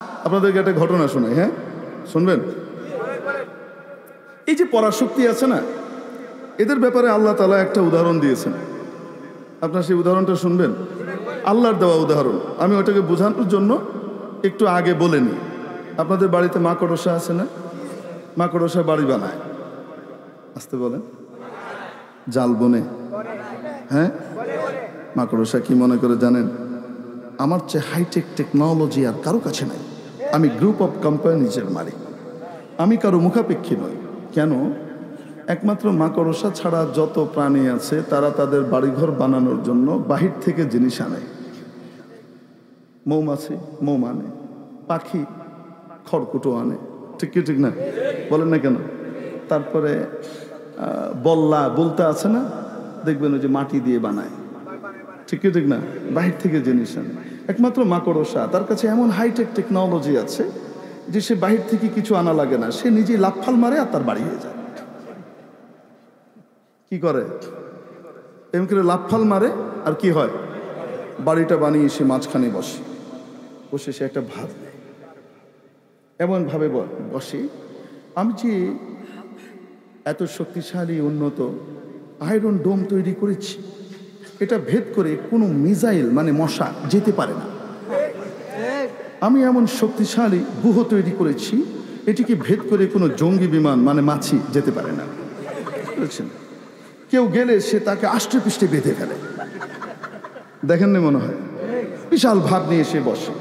আপনাদেরকে একটা ঘটনা শোনাই, হ্যাঁ শুনবেন? এই যে পরাশক্তি আছে না, এদের ব্যাপারে আল্লাহ তাআলা একটা উদাহরণ দিয়েছেন। আপনার সেই উদাহরণটা শুনবেন? আল্লাহর দেওয়া উদাহরণ। আমি ওটাকে বোঝানোর জন্য একটু আগে বলে নিই। আপনাদের বাড়িতে মাকড়সা আছে না? মাকড়সা বাড়ি বানায়, আসতে বলেন, জাল বনে, হ্যাঁ? মাকড়সা কি মনে করে জানেন? আমার চেয়ে হাইটেক টেকনোলজি আর কারো কাছে নাই। আমি গ্রুপ অফ কোম্পানিজের মালিক, আমি কারো মুখাপেক্ষী নই। কেন? একমাত্র মাকড়সা ছাড়া যত প্রাণী আছে তারা তাদের বাড়িঘর বানানোর জন্য বাহির থেকে জিনিস আনে। মৌমাছি মৌ আনে, পাখি খড়কুটো আনে, ঠিক কি ঠিক না? বলেন না কেন? তারপরে বল্লা বলতে আছে না, দেখবেন ওই যে মাটি দিয়ে বানায়, ঠিক কি ঠিক না? বাহির থেকে জিনিস আনে। একমাত্র মাকড়সা, তার কাছে এমন হাইটেক টেকনোলজি আছে যে সে বাহির থেকে কিছু আনা লাগে না, সে নিজেই লাফাল মারে আর তার বাড়ি হয়ে যায়। কি করে? এমন করে লাফাল মারে আর কি হয়? বাড়িটা বানিয়ে সে মাঝখানে বসে, বসে সে একটা ভাত নেয়, এমনভাবে বসে, আমি যে এত শক্তিশালী উন্নত আয়রন ডোম তৈরি করেছি, এটা ভেদ করে কোনো মিসাইল মানে মশা যেতে পারে না। আমি এমন শক্তিশালী ব্যুহ তৈরি করেছি, এটিকে ভেদ করে কোনো জঙ্গি বিমান মানে মাছি যেতে পারে না। বুঝছেন? কেউ গেলে সে তাকে আষ্টে পৃষ্ঠে বেঁধে ফেলে। দেখেননি মনে হয়? বিশাল ভাব নিয়ে সে বসে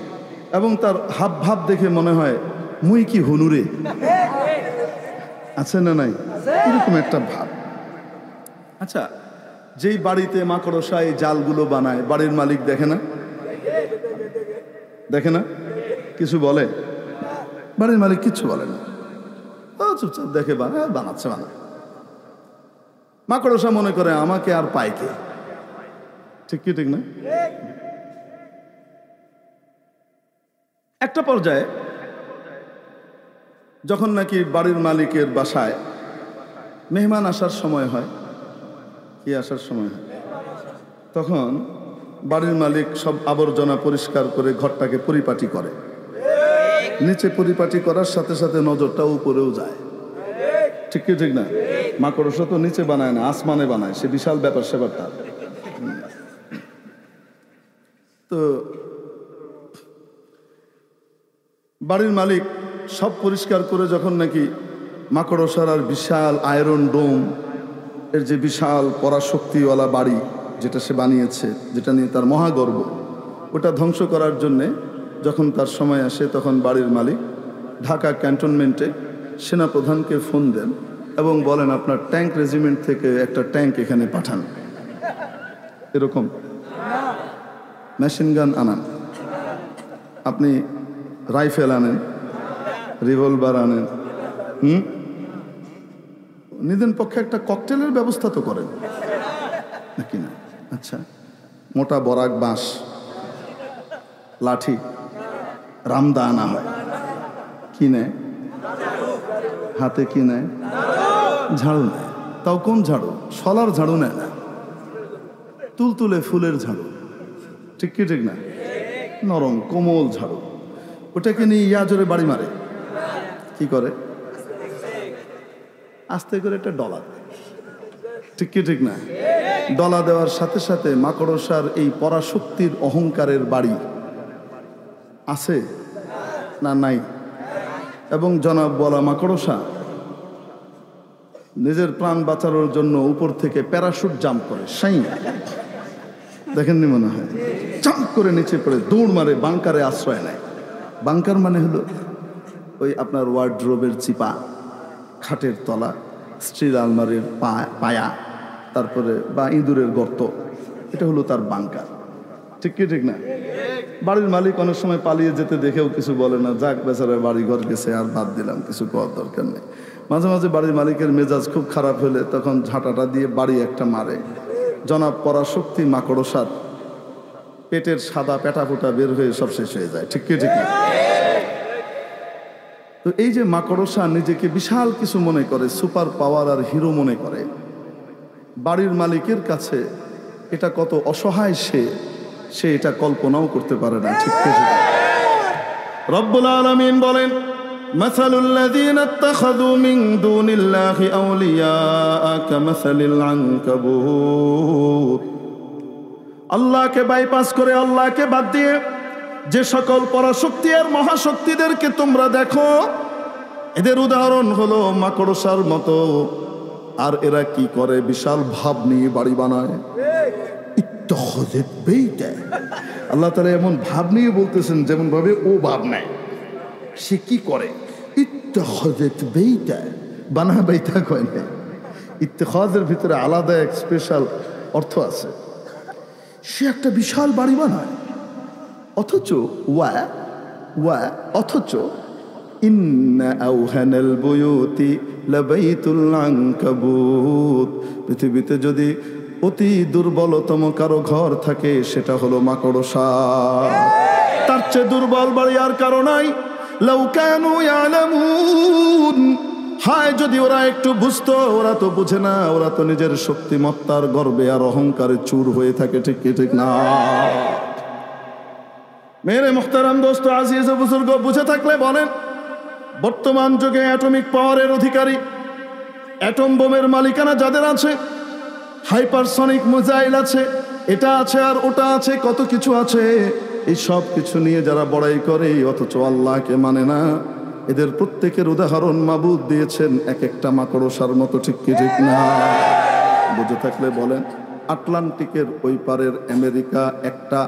এবং তার হাব ভাব দেখে মনে হয় মুই কি হুনুরে, আছে না নাই? এরকম একটা ভাব। আচ্ছা, যেই বাড়িতে মাকড়সা এই জালগুলো বানায়, বাড়ির মালিক দেখে না? দেখে না? কিছু বলে? বাড়ির মালিক কিচ্ছু বলে না, চুপচাপ দেখে বানাচ্ছে, বানায়। মাকড়সা মনে করে আমাকে আর পায় কে, ঠিক কি ঠিক না? একটা পর্যায়ে যখন নাকি বাড়ির মালিকের বাসায় মেহমান আসার সময় হয়, কি আসার সময় হয়, তখন বাড়ির মালিক সব আবর্জনা পরিষ্কার করে ঘরটাকে পরিপাটি করে। নিচে পরিপাটি করার সাথে সাথে নজরটা উপরেও যায়, ঠিক কি ঠিক না? মাকড়সা তো নিচে বানায় না, আসমানে বানায়, সে বিশাল ব্যাপার সেবারটা। তো বাড়ির মালিক সব পরিষ্কার করে যখন নাকি মাকড়সার আর বিশাল আয়রন ডোম এর যে বিশাল পরাশক্তিওয়ালা বাড়ি যেটা সে বানিয়েছে, যেটা নিয়ে তার মহাগর্ব, ওটা ধ্বংস করার জন্যে যখন তার সময় আসে, তখন বাড়ির মালিক ঢাকা ক্যান্টনমেন্টে সেনাপ্রধানকে ফোন দেন এবং বলেন আপনার ট্যাঙ্ক রেজিমেন্ট থেকে একটা ট্যাঙ্ক এখানে পাঠান। এরকম মেশিন গান আনান, আপনি রাইফেল আনেন, রিভলভার আনেন, নিদেন পক্ষে একটা ককটেলের ব্যবস্থা তো করেন নাকি না? আচ্ছা, মোটা বরাক বাঁশ, লাঠি, রামদা আনা হয়, কি নেয় হাতে? কি নেয়? ঝাড়ু নেয়। তাও কোন ঝাড়ু? শলার ঝাড়ু নেয় না, তুলতুলে ফুলের ঝাড়ু, ঠিক কি ঠিক না? নরম কোমল ঝাড়ু, ওটাকে নিয়ে ইয়াজরে বাড়ি মারে। কি করে? আস্তে করে একটা ডলা দেয়, ঠিক কি ঠিক না? ডলা দেওয়ার সাথে সাথে মাকড়সার এই পরাশক্তির অহংকারের বাড়ি আছে না নাই? এবং জনাব বলা মাকড়সা নিজের প্রাণ বাঁচানোর জন্য উপর থেকে প্যারাশুট জাম্প করে, সাই দেখেননি মনে হয়? জাম্প করে নিচে পড়ে দৌড় মারে, বাংকারে আশ্রয় নেয়। বাংকার মানে হলো ওই আপনার ওয়ার্ড্রোবের চিপা, খাটের তলা, স্টিল আলমারির পায়া, তারপরে বা ইঁদুরের গর্ত, এটা হলো তার বাংকার, ঠিক কি ঠিক না? বাড়ির মালিক অনেক সময় পালিয়ে যেতে দেখেও কিছু বলে না, যাক বেচারা বাড়ি ঘর গেছে, আর বাদ দিলাম, কিছু করার দরকার নেই। মাঝে মাঝে বাড়ির মালিকের মেজাজ খুব খারাপ হলে তখন ঝাঁটাটা দিয়ে বাড়ি একটা মারে। জনাব পরাশক্তি মাকড়সার পেটের সাদা পেটাফোটা বের হয়ে সব শেষ হয়ে যায়, ঠিক কি ঠিক না? তো এই যে মাকড়সা নিজেকে বিশাল কিছু মনে করে, সুপার পাওয়ার আর হিরো মনে করে, বাড়ির মালিকের কাছে এটা কত অসহায় সে এটা কল্পনাও করতে পারে না, ঠিক কি ঠিক? রব্বুল আলামিন বলেন, মাসালুল লাযীনা ইত্তাখাযু মিন দুনিল্লাহি আউলিয়া কামাসালিল আনকাবুত। আল্লাহকে বাইপাস করে, আল্লাহকে বাদ দিয়ে যে সকল পরাশক্তি আর মহাশক্তিদেরকে তোমরা দেখো, এদের উদাহরণ হলো মাকড়সার মতো। আর এরা কি করে? বিশাল ভাব নিয়ে বাড়ি বানায়। ইত্তাখাযাত বাইতা, আল্লাহ তাআলা এমন ভাব নিয়ে বলতেছেন যেমন ভাবে ও ভাব নেয়। সে কি করে? ইত্তাখাযাত বাইতা, বানা বাইতা কয় না। ইত্তেখাজের ভিতরে আলাদা এক স্পেশাল অর্থ আছে। সে একটা বিশাল বাড়ি বানায়, অথচ ইন্না আওহানাল বুয়ুতি লাবাইতুল আনকাবুত, পৃথিবীতে যদি অতি দুর্বলতম কারো ঘর থাকে সেটা হলো মাকড়সা। তার চেয়ে দুর্বল বাড়ি আর কারো নাই। লাউ কানু ইয়ালামুন, হায় যদি ওরা একটু বুঝতো। ওরা তো বুঝে না, ওরা তো নিজের শক্তিমত্তার গর্বে আর অহংকারে চুর হয়ে থাকে। ঠিক কি ঠিক না? মেরে মুহতারাম দোস্ত, আজিজ ও বুজুর্গ, বুঝে থাকলে বলেন, বর্তমান যুগে অ্যাটমিক পাওয়ারের অধিকারী, অ্যাটম বোমের মালিকানা যাদের আছে, হাইপারসনিক মিসাইল আছে, এটা আছে আর ওটা আছে, কত কিছু আছে, এই সব কিছু নিয়ে যারা বড়াই করে অথচ আল্লাহকে মানে না, এদের প্রত্যেকের উদাহরণ মাবুদ দিয়েছেন এক একটা মাকড়সার মতো। ঠিক কি ঠিক না? বুঝে থাকলে বলেন, আটলান্টিকের ওই পারের আমেরিকা একটা,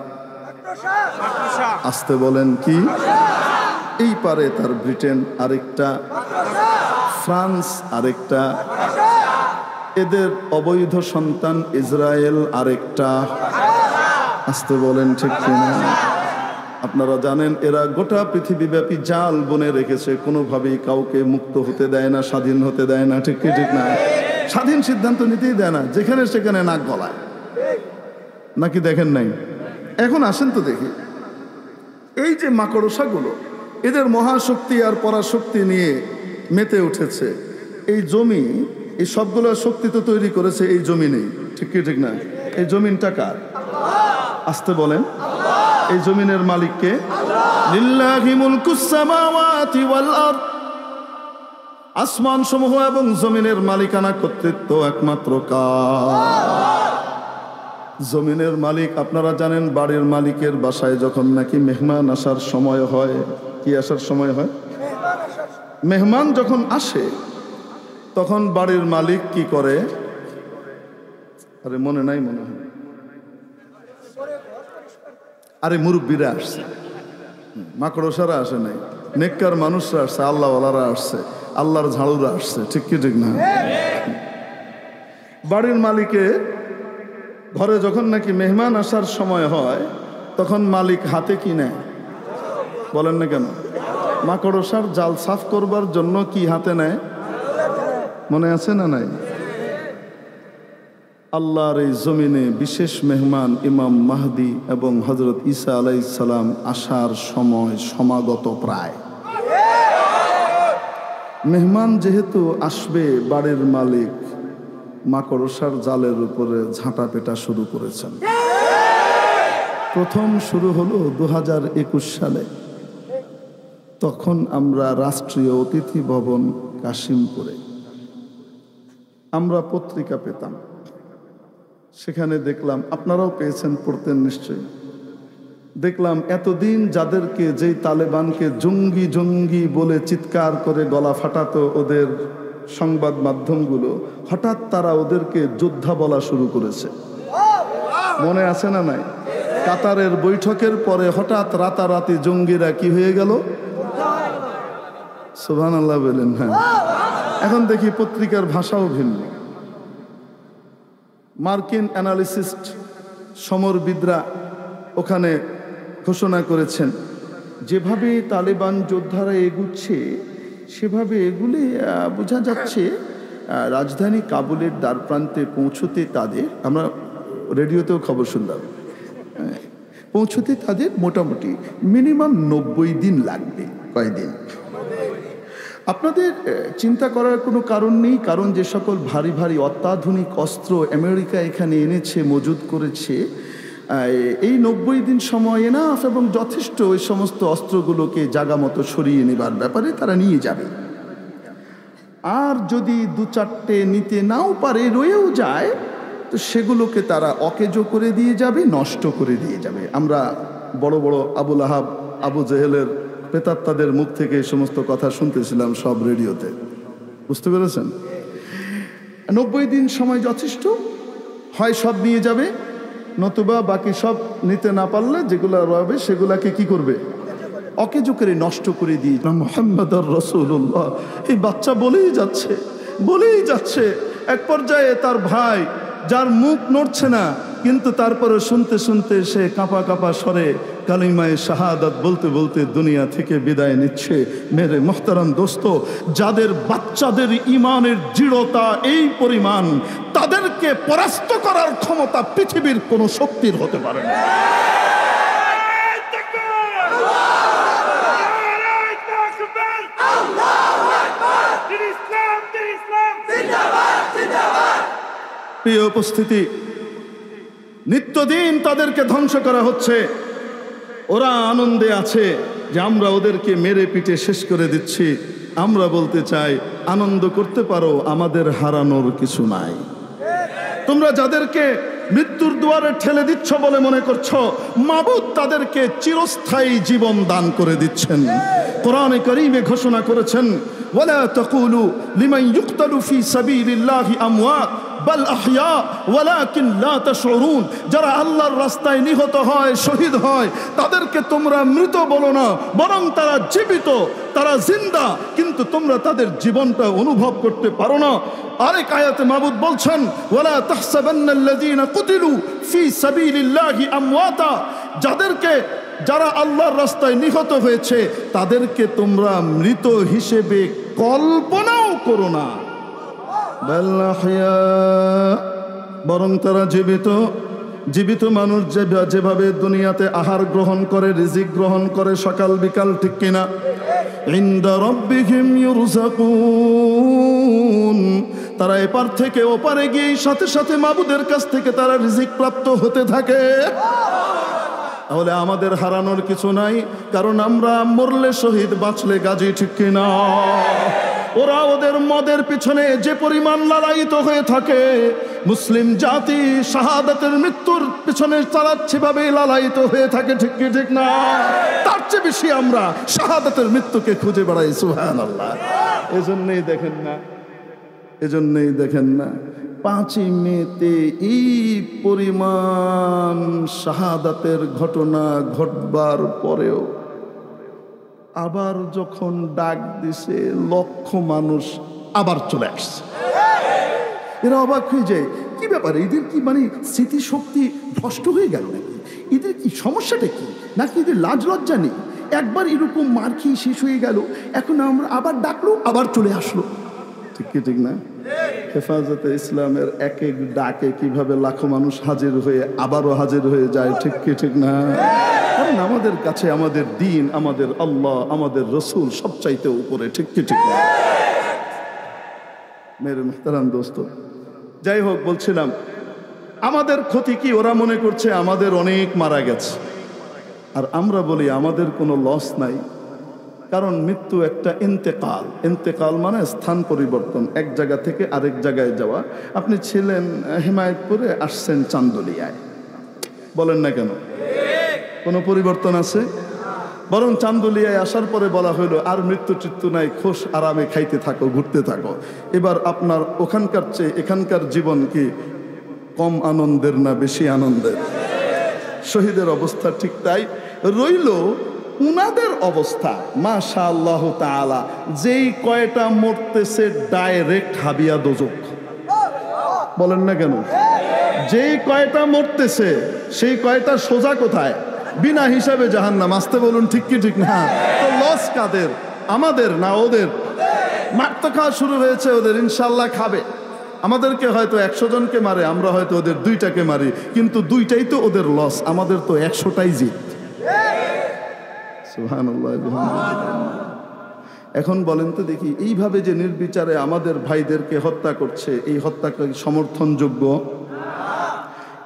আসতে বলেন কি, এই পারে তার ব্রিটেন আরেকটা, ফ্রান্স আরেকটা, এদের অবৈধ সন্তান ইসরায়েল আরেকটা, আসতে বলেন ঠিক কিনা? আপনারা জানেন এরা গোটা পৃথিবীব্যাপী জাল বনে রেখেছে, কোনোভাবেই কাউকে মুক্ত হতে দেয় না, স্বাধীন হতে দেয় না। ঠিক কি ঠিক না? স্বাধীন সিদ্ধান্ত নিতেই দেয় না, যেখানে সেখানে নাক গলায়। নাকি দেখেন নাই? এখন আসেন তো দেখি, এই যে মাকড়সাগুলো, এদের মহাশক্তি আর পরাশক্তি নিয়ে মেতে উঠেছে। এই জমি, এই সবগুলো শক্তি তো তৈরি করেছে এই জমিনেই। ঠিক কি ঠিক না? এই জমিনটা কার? আসতে বলেন, এই জমিনের মালিককে? লিল্লাহি মুলকুস সামাওয়াতি ওয়াল আরদ, আসমান সমূহ এবং জমিনের মালিকানা কর্তৃত্ব একমাত্র কার? জমিনের মালিক। আপনারা জানেন বাড়ির মালিকের বাসায় যখন নাকি মেহমান আসার সময় হয়, কি আসার সময় হয়? মেহমান যখন আসে তখন বাড়ির মালিক কি করে? আরে মনে নাই, মনে হয়, আরে মুরব্বীরা আসছে, মাকড়সারা আসে নাই, নেককার মানুষরা আসছে, আল্লাহওয়ালারা আসছে, আল্লাহর ঝাড়ুরা আসছে। ঠিক কি ঠিক না? বাড়ির মালিকে ঘরে যখন নাকি মেহমান আসার সময় হয় তখন মালিক হাতে কি নেয়? বলেন না কেন? মাকড়সার জাল সাফ করবার জন্য কি হাতে নেয়? মনে আছে না নাই? আল্লাহর এই জমিনে বিশেষ মেহমান ইমাম মাহদি এবং হযরত ঈসা আলাইহিস সালাম আসার সময় সমাগত প্রায়। মেহমান যেহেতু আসবে, বাড়ির মালিক মাকড়সার জালের উপরে ঝাঁটা পেটা শুরু করেছেন। প্রথম শুরু হলো 2021 সালে। তখন আমরা রাষ্ট্রীয় অতিথি ভবন কাশিমপুরে আমরা পত্রিকা পেতাম, সেখানে দেখলাম, আপনারাও পেয়েছেন, পড়তেন নিশ্চয়ই, দেখলাম এতদিন যাদেরকে, যেই তালেবানকে জঙ্গি জঙ্গি বলে চিৎকার করে গলা ফাটাতো ওদের সংবাদ মাধ্যমগুলো, হঠাৎ তারা ওদেরকে যোদ্ধা বলা শুরু করেছে। মনে আছে না নাই? কাতারের বৈঠকের পরে হঠাৎ রাতারাতি জঙ্গিরা কি হয়ে গেল? সুবহানাল্লাহ বলেন। হ্যাঁ, এখন দেখি পত্রিকার ভাষাও ভিন্ন। মার্কিন অ্যানালিস্ট সমরবিদরা ওখানে ঘোষণা করেছেন, যেভাবে তালেবান যোদ্ধারা এগুচ্ছে সেভাবে এগুলি বোঝা যাচ্ছে রাজধানী কাবুলের দ্বারপ্রান্তে পৌঁছতে তাদের, আমরা রেডিওতেও খবর শুনলাম, পৌঁছতে তাদের মোটামুটি মিনিমাম 90 দিন লাগবে। কয়দিন? আপনাদের চিন্তা করার কোনো কারণ নেই, কারণ যে সকল ভারী ভারী অত্যাধুনিক অস্ত্র আমেরিকা এখানে এনেছে, মজুদ করেছে, এই 90 দিন সময় এনাফ এবং যথেষ্ট ওই সমস্ত অস্ত্রগুলোকে জাগা মতো সরিয়ে নেবার ব্যাপারে তারা নিয়ে যাবে। আর যদি 2-4টে নিতে নাও পারে, রয়েও যায়, তো সেগুলোকে তারা অকেজো করে দিয়ে যাবে, নষ্ট করে দিয়ে যাবে। আমরা বড় বড় আবুল আহাব, আবু জেহেলের প্রেতাত্মাদের মুখ থেকে এই সমস্ত কথা শুনতেছিলাম সব রেডিওতে। বুঝতে পেরেছেন? 90 দিন সময় যথেষ্ট, হয় সব নিয়ে যাবে, নতুবা বাকি সব নিতে না পারলে যেগুলো রবে সেগুলাকে কি করবে? অকেজো করে নষ্ট করে দিয়ে। মুহাম্মাদুর রাসূলুল্লাহ এই বাচ্চা বলেই যাচ্ছে। এক পর্যায়ে তার ভাই, যার মুখ নড়ছে না, কিন্তু তারপরে শুনতে শুনতে সে কাঁপা কাঁপা স্বরে কালিমায়ে শাহাদাত বলতে বলতে দুনিয়া থেকে বিদায় নিচ্ছে। মেরে মুহতারাম দোস্ত, যাদের বাচ্চাদের ঈমানের দৃঢ়তা এই পরিমাণ, তাদেরকে পরাস্ত করার ক্ষমতা পৃথিবীর কোনো শক্তির হতে পারে না। প্রিয় উপস্থিতি, নিত্যদিন তাদেরকে ধ্বংস করা হচ্ছে। ওরা আনন্দে আছে যে আমরা ওদেরকে মেরে পিটে শেষ করে দিচ্ছি। আমরা বলতে চাই, আনন্দ করতে পারো, আমাদের হারানোর কিছু নাই। তোমরা যাদেরকে মৃত্যুর দুয়ারে ঠেলে দিচ্ছ বলে মনে করছো, মাবুদ তাদেরকে চিরস্থায়ী জীবন দান করে দিচ্ছেন। কোরআনে কারীমে ঘোষণা করেছেন, ওয়ালা তাকুলু লিমান ইউকতালু ফি সাবিলিল্লাহি আমওয়াত বাল আহইয়া ওয়ালাকিন লা তাশউরুন। যারা আল্লাহর রাস্তায় নিহত হয়, শহীদ হয়, তাদেরকে তোমরা মৃত বলো না, বরং তারা জীবিত, তারা জিন্দা, কিন্তু তোমরা তাদের জীবনটা অনুভব করতে পারো না। আরেক আয়াতে মাবুদ বলছেন, ওয়ালা তাহসাবান্নাল্লাযীনা কুতিলু ফি সাবিলিল্লাহি আমওয়াতা। যারা আল্লাহর রাস্তায় নিহত হয়েছে তাদেরকে তোমরা মৃত হিসেবে কল্পনাও করো না, বাল আহইয়া, বরং তারা জীবিত মানুষ যেভাবে দুনিয়াতে আহার গ্রহণ করে, রিজিক গ্রহণ করে সকাল বিকাল, ঠিক কিনা? ইনদা রাব্বিহিম ইউরযাকুন। তারা এপার থেকে ওপারে গিয়ে সাথে সাথে মাবুদের কাছ থেকে তারা রিজিক প্রাপ্ত হতে থাকে। তাহলে আমাদের হারানোর কিছু নাই, কারণ আমরা মরলে শহীদ, বাঁচলে গাজী, ঠিক কিনা? ওরা ওদের মদের পিছনে যে পরিমাণ লালায়িত হয়ে থাকে, মুসলিম জাতি শাহাদাতের মৃত্যুর পিছনে চালাচ্ছে ভাবে লালায়িত হয়ে থাকে, ঠিক কি ঠিক না? তার চেয়ে বেশি আমরা শাহাদাতের মৃত্যুকে খুঁজে বেড়াই। সুবহানাল্লাহ। এজন্যই দেখেন না 5ই মেতে এই পরিমাণ শাহাদাতের ঘটনা ঘটবার পরেও আবার যখন ডাক দিছে, লক্ষ মানুষ আবার চলে আসছে। এরা অবাক হয়ে যায়, কি ব্যাপার, এদের কি মানে স্মৃতিশক্তি ভ্রষ্ট হয়ে গেল নাকি? এদের কি সমস্যাটা কি? নাকি এদের লাজ লজ্জা নেই? একবার এরকম মার খেয়ে শেষ হয়ে গেল, এখন আমরা আবার ডাকলো, আবার চলে আসলো, ঠিক কি ঠিক না? হেফাজতে ইসলামের এক এক ডাকে কিভাবে লাখো মানুষ হাজির হয়ে আবারও হাজির হয়ে যায়, ঠিক কি ঠিক না? কারণ আমাদের কাছে আমাদের দিন, আমাদের আল্লাহ, আমাদের রসুল সবচাইতে উপরে, ঠিক কি ঠিক না? মেরে মুহতারাম দোস্ত, যাই হোক, বলছিলাম আমাদের ক্ষতি কি? ওরা মনে করছে আমাদের অনেক মারা গেছে, আর আমরা বলি আমাদের কোনো লস নাই। কারণ মৃত্যু একটা ইন্তেকাল মানে স্থান পরিবর্তন, এক জায়গা থেকে আরেক জায়গায় যাওয়া। আপনি ছিলেন হিমায়তপুরে, আসছেন চান্দুলিয়ায়, বলেন না কেন? কোনো পরিবর্তন আছে? বরং চান্দুলিয়ায় আসার পরে বলা হইলো আর মৃত্যু নাই, খোশ আরামে খাইতে থাকো, ঘুরতে থাকো। এবার আপনার ওখানকার চেয়ে এখানকার জীবন কি কম আনন্দের না বেশি আনন্দের? শহীদের অবস্থা ঠিক তাই রইল। উনাদের অবস্থা মাশাআল্লাহ তাআলা, যেই কয়টা মরতেছে ডাইরেক্ট হাবিয়া দোজক, বলেন না কেন? যেই কয়টা মরতেছে সেই কয়টা সোজা কোথায়? বিনা হিসাবে জাহান্নাম। আসতে বলুন, ঠিক কি ঠিক না? তো লস কাদের? আমাদের না ওদের? মারতে খাওয়া শুরু হয়েছে ওদের, ইনশাল্লাহ খাবে। আমাদেরকে হয়তো 100 জনকে মারে, আমরা হয়তো ওদের 2টাকে মারি, কিন্তু 2টাই তো ওদের লস, আমাদের তো 100টাই জিত। সুবহানাল্লাহ। এখন বলেন তো দেখি, এইভাবে যে নির্বিচারে আমাদের ভাইদেরকে হত্যা করছে, এই হত্যাকে সমর্থনযোগ্য?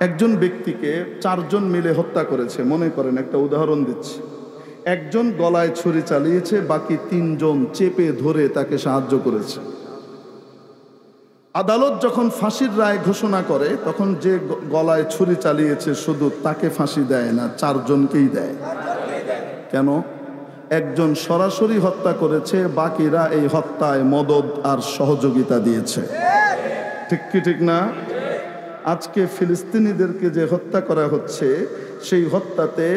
একজন ব্যক্তিকে 4 জন মিলে হত্যা করেছে। মনে করেন, একটা উদাহরণ দিচ্ছি, একজন গলায় ছুরি চালিয়েছে, বাকি 3 জন চেপে ধরে তাকে সাহায্য করেছে। আদালত যখন ফাঁসির রায় ঘোষণা করে, তখন যে গলায় ছুরি চালিয়েছে শুধু তাকে ফাঁসি দেয় না, 4 জনকেই দেয়। কেন? একজন সরাসরি হত্যা করেছে, বাকিরা এই হত্যায় মদদ আর সহযোগিতা দিয়েছে। ঠিক কি ঠিক না? আজকে ফিলিস্তিনিদেরকে যে হত্যা করা হচ্ছে, সেই হত্যাতে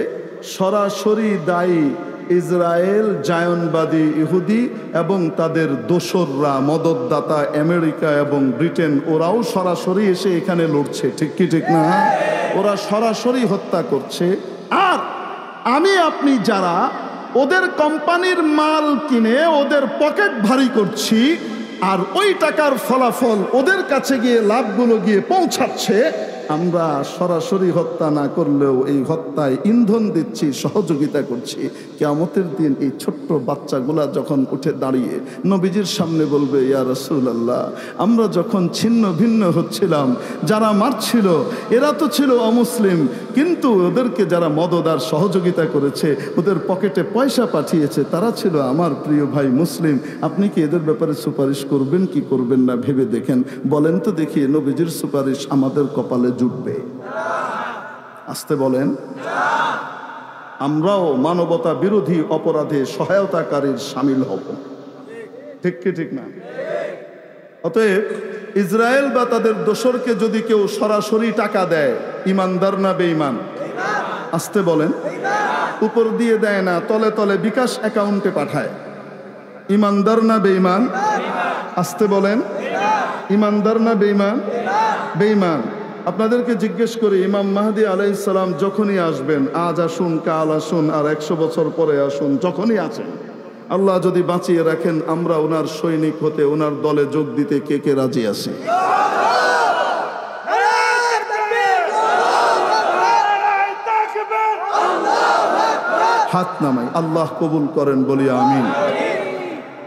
সরাসরি দায়ী ইসরায়েল, জায়নবাদী ইহুদি এবং তাদের দোসররা, মদতদাতা আমেরিকা এবং ব্রিটেন, ওরাও সরাসরি এসে এখানে লড়ছে। ঠিক কি ঠিক না? ওরা সরাসরি হত্যা করছে। আর আমি আপনি যারা ওদের কোম্পানির মাল কিনে ওদের পকেট ভারী করছি, আর ওই টাকার ফলাফল ওদের কাছে গিয়ে লাভগুলো গিয়ে পৌঁছাচ্ছে, আমরা সরাসরি হত্যা না করলেও এই হত্যায় ইন্ধন দিচ্ছি, সহযোগিতা করছি। কিয়ামতের দিন এই ছোট্ট বাচ্চাগুলা যখন উঠে দাঁড়িয়ে নবীজির সামনে বলবে, ইয়া রাসূলুল্লাহ, আমরা যখন ছিন্ন ভিন্ন হচ্ছিলাম, যারা মারছিল এরা তো ছিল অমুসলিম, কিন্তু ওদেরকে যারা মদদ আর সহযোগিতা করেছে, ওদের পকেটে পয়সা পাঠিয়েছে, তারা ছিল আমার প্রিয় ভাই মুসলিম। আপনি কি এদের ব্যাপারে সুপারিশ করবেন কি করবেন না ভেবে দেখেন। বলেন তো দেখি, নবীজির সুপারিশ আমাদের কপালে জুটবে? আসতে বলেন। আমরাও মানবতা বিরোধী অপরাধে সহায়তাকারীর সামিল হব। ঠিক কি ঠিক না? অতএব ইসরায়েল বা তাদের দোসরকে যদি কেউ সরাসরি টাকা দেয়, ইমানদার না বেঈমান? আসতে বলেন। উপর দিয়ে দেয় না, তলে তলে বিকাশ অ্যাকাউন্টে পাঠায়, ইমানদার না বেঈমান? আসতে বলেন। ইমানদার না বেঈমান? বেঈমান। আপনাদেরকে জিজ্ঞেস করি, ইমাম মাহদী আলাইহিস সালাম যখনই আসবেন, আজ আসুন, কাল আসুন, আর 100 বছর পরে আসুন, যখনই আছেন, আল্লাহ যদি বাঁচিয়ে রাখেন, আমরা ওনার সৈনিক হতে, ওনার দলে যোগ দিতে কে কে রাজি আছি? হাত নামাই, আল্লাহ কবুল করেন, বলি আমিন।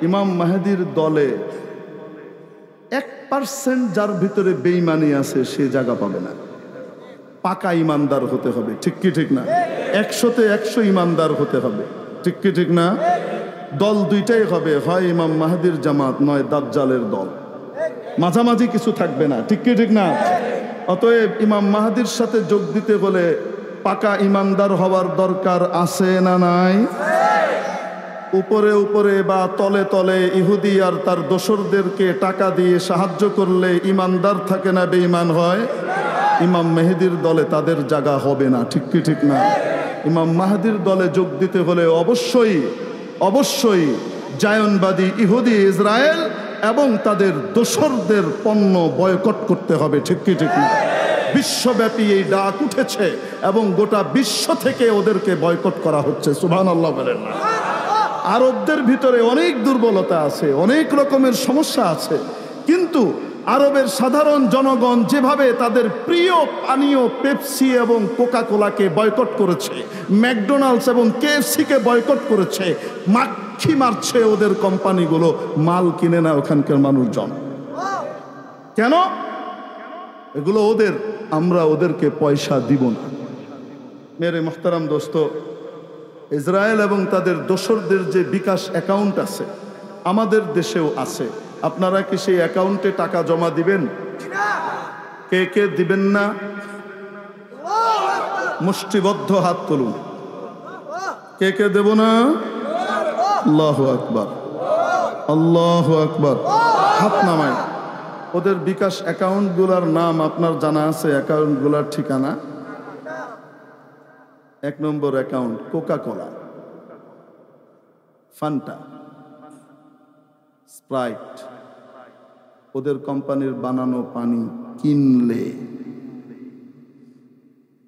ইমাম মাহদীর দলে 1% যার ভিতরে বেঈমানি আছে, সে জায়গা পাবে না। পাকা ইমানদার হতে হবে। ঠিক কি ঠিক না? 100তে 100 ইমানদার হতে হবে। ঠিক কি ঠিক না? দল দুইটাই হবে, হয় ইমাম মাহদীর জামাত, নয় দাজ্জালের দল। মাঝামাঝি কিছু থাকবে না। ঠিক কি ঠিক না? অতএব ইমাম মাহদীর সাথে যোগ দিতে হলে পাকা ইমানদার হওয়ার দরকার আছে না নাই? উপরে উপরে বা তলে তলে ইহুদি আর তার দোসরদেরকে টাকা দিয়ে সাহায্য করলে ইমানদার থাকে না, বেঈমান হয়? ইমাম মেহেদির দলে তাদের জায়গা হবে না। ঠিক কি ঠিক না? ইমাম মাহদীর দলে যোগ দিতে হলে অবশ্যই অবশ্যই জায়নবাদী ইহুদি, ইসরায়েল এবং তাদের দোসরদের পণ্য বয়কট করতে হবে। ঠিক কি ঠিক না? বিশ্বব্যাপী এই ডাক উঠেছে এবং গোটা বিশ্ব থেকে ওদেরকে বয়কট করা হচ্ছে। সুবহানাল্লাহ বলেন না? আরবদের ভিতরে অনেক দুর্বলতা আছে, অনেক রকমের সমস্যা আছে, কিন্তু আরবের সাধারণ জনগণ যেভাবে তাদের প্রিয় পানীয় পেপসি এবং কোকা কোলাকে বয়কট করেছে, ম্যাকডোনাল্ডস এবং কেএফসিকে বয়কট করেছে, মাক্ষি মারছে ওদের কোম্পানিগুলো, মাল কিনে না ওখানকার মানুষজন। কেন? এগুলো ওদের, আমরা ওদেরকে পয়সা দিব না। মেরে মুহতারাম দোস্ত, ইসরায়েল এবং তাদের দোসরদের যে বিকাশ অ্যাকাউন্ট আছে, আমাদের দেশেও আছে। আপনারা কি সেই অ্যাকাউন্টে টাকা জমা দিবেন? কে কে দিবেন না? মুষ্টিবদ্ধ হাত তুলুন। কে কে দেব না? আল্লাহু আকবার, আল্লাহু আকবার। হাত নামাই। ওদের বিকাশ অ্যাকাউন্টগুলোর নাম আপনার জানা আছে? অ্যাকাউন্টগুলোর ঠিকানা? 1 নম্বর account Coca Cola, Fanta, Sprite, ওদের কোম্পানির বানানো পানি কিনলে।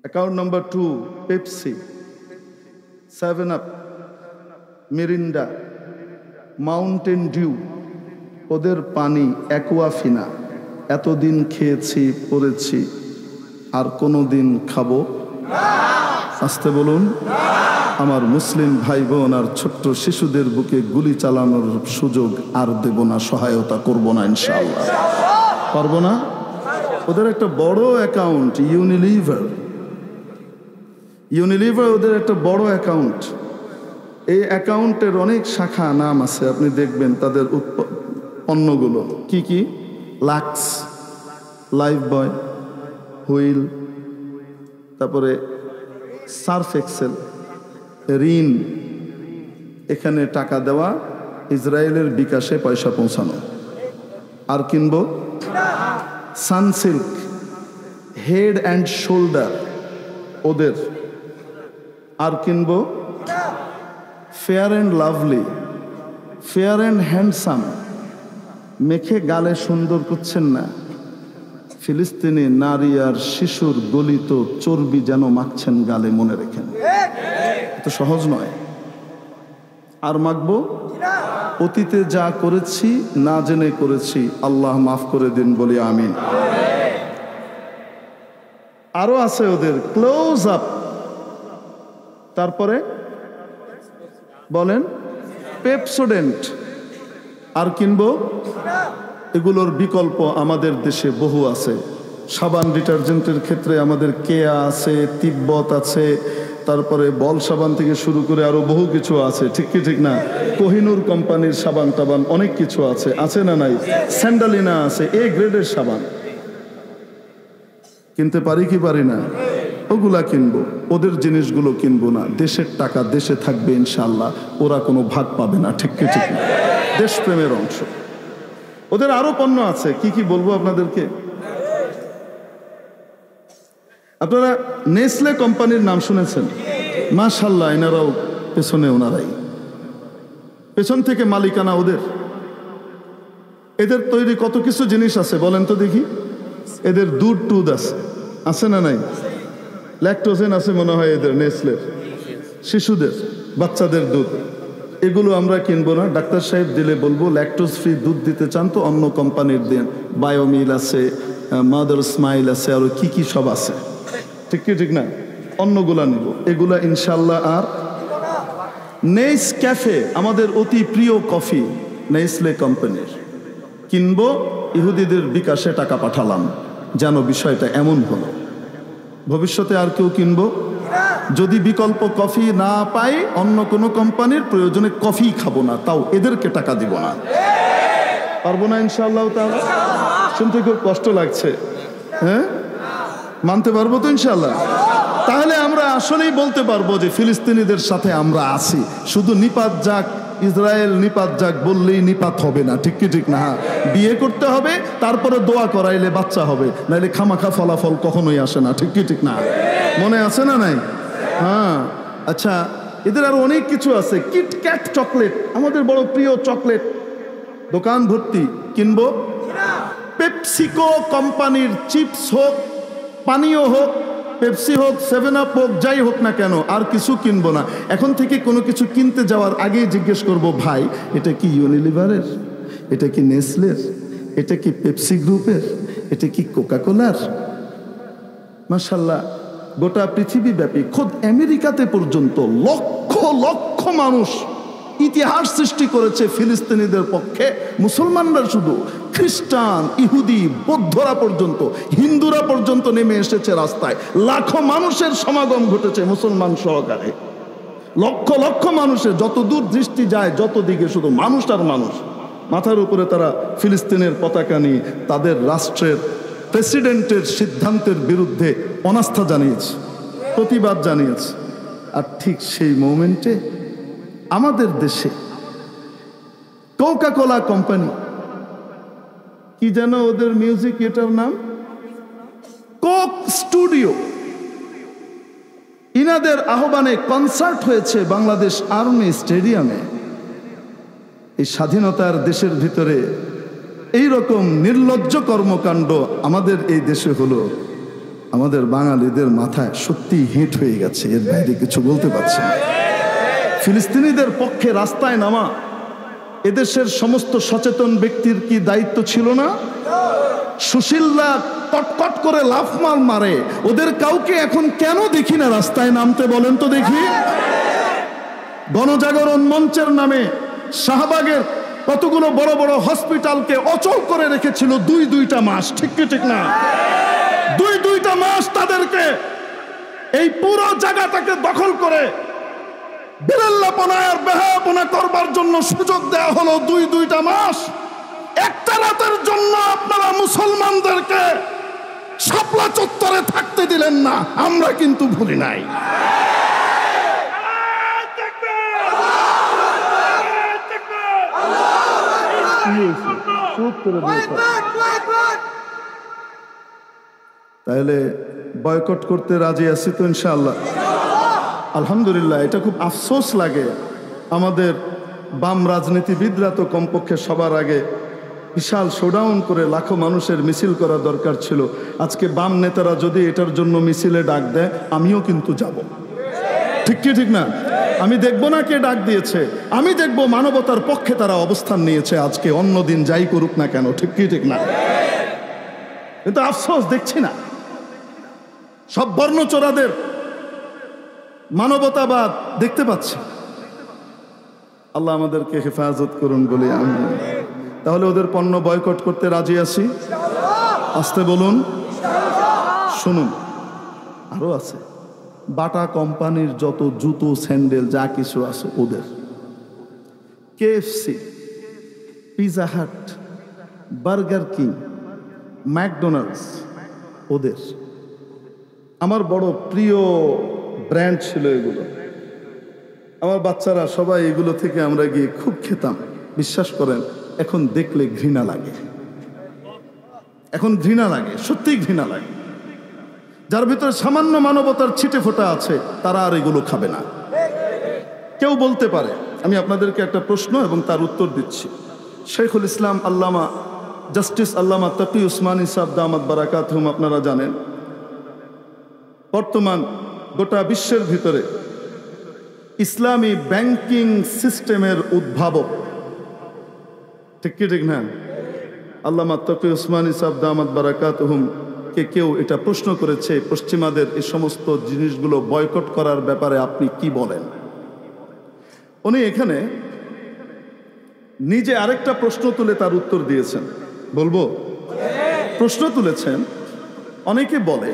অ্যাকাউন্ট নম্বর 2 Pepsi, 7 up, Mirinda, Mountain Dew, ওদের পানি অ্যাকুয়াফিনা। এতদিন খেয়েছি, পড়েছি, আর কোনোদিন খাবো? আসতে বলুন। আমার মুসলিম ভাই বোন আর ছোট্ট শিশুদের বুকে গুলি চালানোর সুযোগ আর দেব না, সহায়তা করব না, ইনশাআল্লাহ। পারবো না? ওদের একটা বড় অ্যাকাউন্ট ইউনিলিভার। ইউনিলিভার ওদের একটা বড় অ্যাকাউন্ট। এই অ্যাকাউন্টের অনেক শাখা নাম আছে, আপনি দেখবেন তাদের পণ্যগুলো কি কি: লাক্স, লাইফ বয়, হুইল, তারপরে সার্ফ এক্সেল, ঋণ, এখানে টাকা দেওয়া, ইসরায়েলের বিকাশে পয়সা পৌঁছানো। আর কিনবো সানসিল্ক, হেড অ্যান্ড শোল্ডার ওদের। আর কিনবো fair and lovely, fair and handsome, মেখে গালে সুন্দর করছেন না, ফিলিস্তিনি নারী আর শিশুর গলিত চর্বি যেন মাখছেন গালে, মনে রেখেন, এত সহজ নয়। আর মাখবো অতীতে যা করেছি না জেনে করেছি, আল্লাহ মাফ করে দিন, বলি আমিন। আরো আছে ওদের ক্লোজ আপ, তারপরে বলেন পেপসোডেন্ট। আর কিনবো এগুলোর বিকল্প আমাদের দেশে বহু আছে। সাবান ডিটারজেন্টের ক্ষেত্রে আমাদের কেয়া আছে, তিব্বত আছে, তারপরে বল সাবান থেকে শুরু করে আরো বহু কিছু আছে, ঠিক কি ঠিক না? কোহিনুর কোম্পানির সাবান টাবান অনেক কিছু আছে, আছে না নাই? স্যান্ডালিনা আছে, এ গ্রেডের সাবান। কিনতে পারি কি পারি না? ওগুলা কিনবো, ওদের জিনিসগুলো কিনবো না। দেশের টাকা দেশে থাকবে ইনশাআল্লাহ, ওরা কোনো ভাগ পাবে না, ঠিক কি ঠিক না? দেশপ্রেমের অংশ। ওদের আরো পণ্য আছে, কি কি বলবো আপনাদেরকে? আপনারা নেসলে কোম্পানির নাম শুনেছেন? মাশাআল্লাহ, এনারাও পেছনে, ওনারাই পেছন থেকে মালিকানা ওদের। এদের তৈরি কত কিছু জিনিস আছে বলেন তো দেখি। এদের দুধ টুধ আছে, আছে না নাই? ল্যাকটোজেন আছে মনে হয় এদের, নেসলের শিশুদের বাচ্চাদের দুধ। এগুলো আমরা কিনবো না। ডাক্তার সাহেব দিলে বলবো ল্যাকটোজ ফ্রি দুধ দিতে চান তো অন্য কোম্পানির দেন। বায়োমিল আছে, মাদার স্মাইল আছে, আরো কি কি সব আছে, ঠিক কি ঠিক না? অন্যগুলা নিব, এগুলা ইনশাল্লাহ। আর নেস ক্যাফে, আমাদের অতি প্রিয় কফি, নেসলে কোম্পানির কিনবো। ইহুদিদের বিকাশে টাকা পাঠালাম, যেন বিষয়টা এমন হলো। ভবিষ্যতে আর কেউ কিনবো? যদি বিকল্প কফি না পাই অন্য কোনো কোম্পানির, প্রয়োজনে কফি খাবো না, তাও এদেরকে টাকা দিব না। পারবো না ইনশাআল্লাহ। তাহলে শুনতে খুব কষ্ট লাগছে, হ্যাঁ? মানতে পারবো তো ইনশাআল্লাহ? তাহলে আমরা আসলেই বলতে পারবো যে ফিলিস্তিনিদের সাথে আমরা আছি। শুধু নিপাত যাক, ইসরায়েল নিপাত যাক বললেই নিপাত হবে না, ঠিক কি ঠিক না? বিয়ে করতে হবে, তারপরে দোয়া করাইলে বাচ্চা হবে, নাইলে খামাখা ফলাফল কখনোই আসে না, ঠিক কি ঠিক না? মনে আছে না নাই? হ্যাঁ। আচ্ছা, এদের আরো অনেক কিছু আছে। কিটক্যাট চকলেট, আমাদের বড় প্রিয় চকলেট, দোকান ভর্তি, কিনবো। পেপসিকো কোম্পানির চিপস হোক, পানীয় হোক, পেপসি হোক, 7 আপ হোক, যাই হোক না কেন, আর কিছু কিনবো না। এখন থেকে কোনো কিছু কিনতে যাওয়ার আগেই জিজ্ঞেস করব, ভাই এটা কি ইউনিলিভারের, এটা কি নেসলের, এটা কি পেপসি গ্রুপের, এটা কি কোকাকোলার? মাশাআল্লাহ, গোটা পৃথিবী ব্যাপী, খোদ আমেরিকাতে পর্যন্ত লক্ষ লক্ষ মানুষ ইতিহাস সৃষ্টি করেছে ফিলিস্তিনিদের পক্ষে। মুসলমানরা শুধু, খ্রিস্টান, ইহুদি, বৌদ্ধরা পর্যন্ত, হিন্দুরা পর্যন্ত নেমে এসেছে রাস্তায়। লাখো মানুষের সমাগম ঘটেছে মুসলমান সহকারে। লক্ষ লক্ষ মানুষের, যত দূর দৃষ্টি যায় যত দিকে শুধু মানুষ আর মানুষ। মাথার উপরে তারা ফিলিস্তিনের পতাকা নিয়ে তাদের রাষ্ট্রের প্রেসিডেন্টের সিদ্ধান্তের বিরুদ্ধে অনাস্থা জানিয়েছে, প্রতিবাদ জানিয়েছে। আর ঠিক সেই মোমেন্টে আমাদের দেশে কোকাকোলা কোম্পানি, কি যেন ওদের মিউজিক এটার নাম, কোক স্টুডিও, ইনাদের আহ্বানে কনসার্ট হয়েছে বাংলাদেশ আর্মি স্টেডিয়ামে। এই স্বাধীনতার দেশের ভিতরে এই রকম নির্লজ্জ কর্মকাণ্ড আমাদের এই দেশে হলো, আমাদের বাঙালিদের মাথায় সত্যি হিট হয়ে গেছে, এর বাইরে কিছু বলতে পারছে না। ফিলিস্তিনিদের পক্ষে রাস্তায় নামা এদেশের সমস্ত সচেতন ব্যক্তির কি দায়িত্ব ছিল না? সুশীলরা কটকট করে লাফমাল মারে, ওদের কাউকে এখন কেন দেখি না রাস্তায় নামতে, বলেন তো দেখি? গণজাগরণ মঞ্চের নামে শাহবাগের কতগুলো বড় বড় হসপিটালকে অচল করে রেখেছিল দুইটা মাস, ঠিক কি ঠিক না? দুইটা মাস তাদেরকে এই পুরো জায়গাটাকে দখল করে বিড়াল্লাপনা আর বেহায়াপনা করবার জন্য সুযোগ দেওয়া হলো দুইটা মাস। একটা রাতের জন্য আপনারা মুসলমানদেরকে শাপলা চত্বরে থাকতে দিলেন না, আমরা কিন্তু ভুলি নাই। তাহলে বয়কট করতে রাজি আছি তো ইনশাআল্লাহ? আলহামদুলিল্লাহ। এটা খুব আফসোস লাগে, আমাদের বাম রাজনীতিবিদরা তো কমপক্ষে সবার আগে বিশাল শোডাউন করে লাখো মানুষের মিছিল করা দরকার ছিল। আজকে বাম নেতারা যদি এটার জন্য মিছিলে ডাক দেয়, আমিও কিন্তু যাব, ঠিক কি ঠিক না? আমি দেখব না কে ডাক দিয়েছে, আমি দেখব মানবতার পক্ষে তারা অবস্থান নিয়েছে আজকে, অন্যদিন যাই করুক না কেন, ঠিক কি ঠিক না? কিন্তু আফসোস দেখছি না, সব বর্ণচোরাদের মানবতাবাদ দেখতে পাচ্ছি। আল্লাহ আমাদেরকে হেফাজত করুন বলে আমি। তাহলে ওদের পণ্য বয়কট করতে রাজি আছি? আসতে বলুন। শুনুন, আরো আছে। বাটা কোম্পানির যত জুতো স্যান্ডেল যা কিছু আছে ওদের, KFC, পিজা হাট, বার্গার কিং, ম্যাকডোনাল্ডস ওদের। আমার বড় প্রিয় ব্র্যান্ড ছিল এগুলো। আমার বাচ্চারা সবাই এগুলো থেকে আমরা গিয়ে খুব খেতাম। বিশ্বাস করেন, এখন দেখলে ঘৃণা লাগে, এখন ঘৃণা লাগে, সত্যিই ঘৃণা লাগে। যার ভিতরে সামান্য মানবতার ছিটে ফোঁটা আছে তারা আর এগুলো খাবে না। কেউ বলতে পারে, আমি আপনাদেরকে একটা প্রশ্ন এবং তার উত্তর দিচ্ছি। শেখুল ইসলাম আল্লামা জাস্টিস আল্লামা তাকি উসমানী সাহেব দামাত বারাকাতুহুম, আপনারা জানেন বর্তমান গোটা বিশ্বের ভিতরে ইসলামী ব্যাংকিং সিস্টেমের উদ্ভাবক, ঠিক কি ঠিক না? আল্লামা তাকি উসমানী সাহেব দামাত বারাকাতুহুম কে কেউ এটা প্রশ্ন করেছে, পশ্চিমাদের এই সমস্ত জিনিসগুলো বয়কট করার ব্যাপারে আপনি কি বলেন? উনি এখানে নিজে আরেকটা প্রশ্ন তুলে তার উত্তর দিয়েছেন, বলবো? প্রশ্ন তুলেছেন, অনেকে বলে